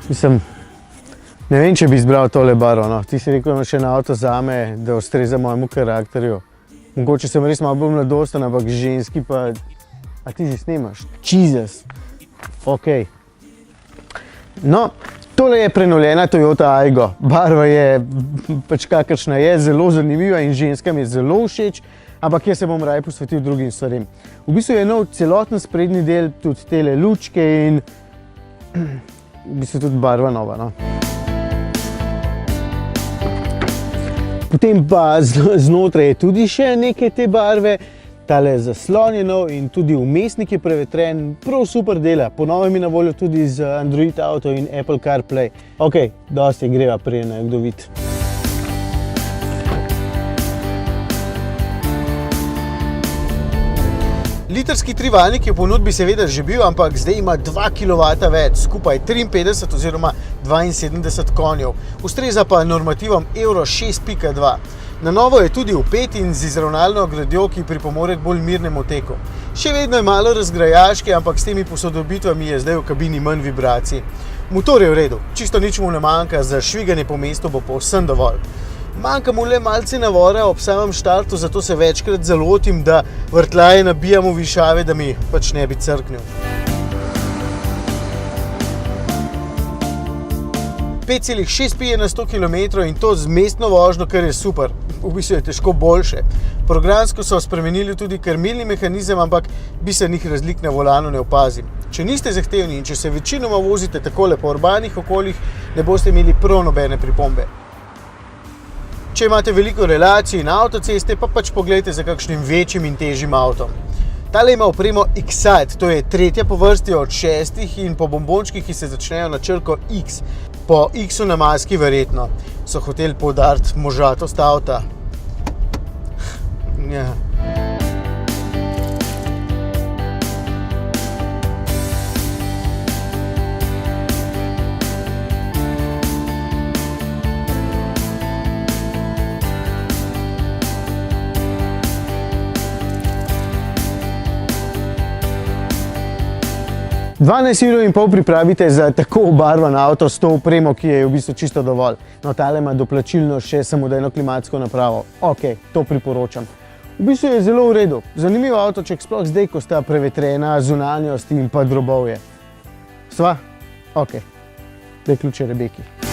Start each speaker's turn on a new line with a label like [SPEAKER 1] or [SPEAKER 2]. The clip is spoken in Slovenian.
[SPEAKER 1] Mislim, ne vem, če bi izbral tole barvo, no. Ti si rekel, še na avto zame, da ustreza mojemu karakterju. Mogoče sem res malo bolj mladosten, ampak ženski pa... A ti si snimaš? Jesus! Ok. No, tole je prenovljena Toyota Aygo. Barva je pač kakršna je, zelo zanimiva in ženskam je zelo všeč, ampak jaz se bom raje posvetil drugim stvarem. V bistvu je nov celoten sprednji del, tudi tele lučke in v bistvu tudi barva nova, no. Potem pa znotraj je tudi še nekaj te barve, tale zaslon je nov in tudi vmesnik je prevetren, prav super dela. Po novem je na voljo tudi z Android Auto in Apple CarPlay. Ok, dosti greva, preden jo kdo vidi. Litrski trivaljnik je v ponudbi seveda že bil, ampak zdaj ima 2 kW več, skupaj 53 oziroma 72 konjev. Ustreza pa normativom Euro 6.2. Na novo je tudi vpet in z izravnalno gradjo, ki pripomore k bolj mirnemu teku. Še vedno je malo razgrajaške, ampak s temi posodobitvami je zdaj v kabini manj vibracij. Motor je v redu, čisto nič mu ne manjka, za šviganje po mestu bo povsem dovolj. Manjka mu le malce navora ob samem štartu, zato se večkrat zalotim, da vrtljaje nabijam v višave, da mi pač ne bi crknil. 5,6 pije na 100 km in to z mestno vožnjo, kar je super. V bistvu je težko boljše. Programsko so spremenili tudi krmilni mehanizem, ampak bistvenih razlik na volanu ne opazim. Če niste zahtevni in če se večinoma vozite takole po urbanih okoljih, ne boste imeli prav nobene pripombe. Če imate veliko relacij in avtoceste, pa pač pogledajte za kakšnim večjim in težjim avtom. Tale ima opremo Excite, to je tretja po vrsti od 6 in po bombončkih, ki se začnejo na črko X. Po X-u na maski verjetno so hoteli poudariti možatost avta. Ja. 12,5 € pripravite za tako obarvan avto s to opremo, ki je v bistvu čisto dovolj. No, tale ima doplačilno še samodejno klimatsko napravo. Ok, to priporočam. V bistvu je zelo v redu. Zanimiv avtoček, sploh zdaj, ko sta prevetrena zunanjost in pa drobovje. Sva? Ok. Daj ključe Rebeki.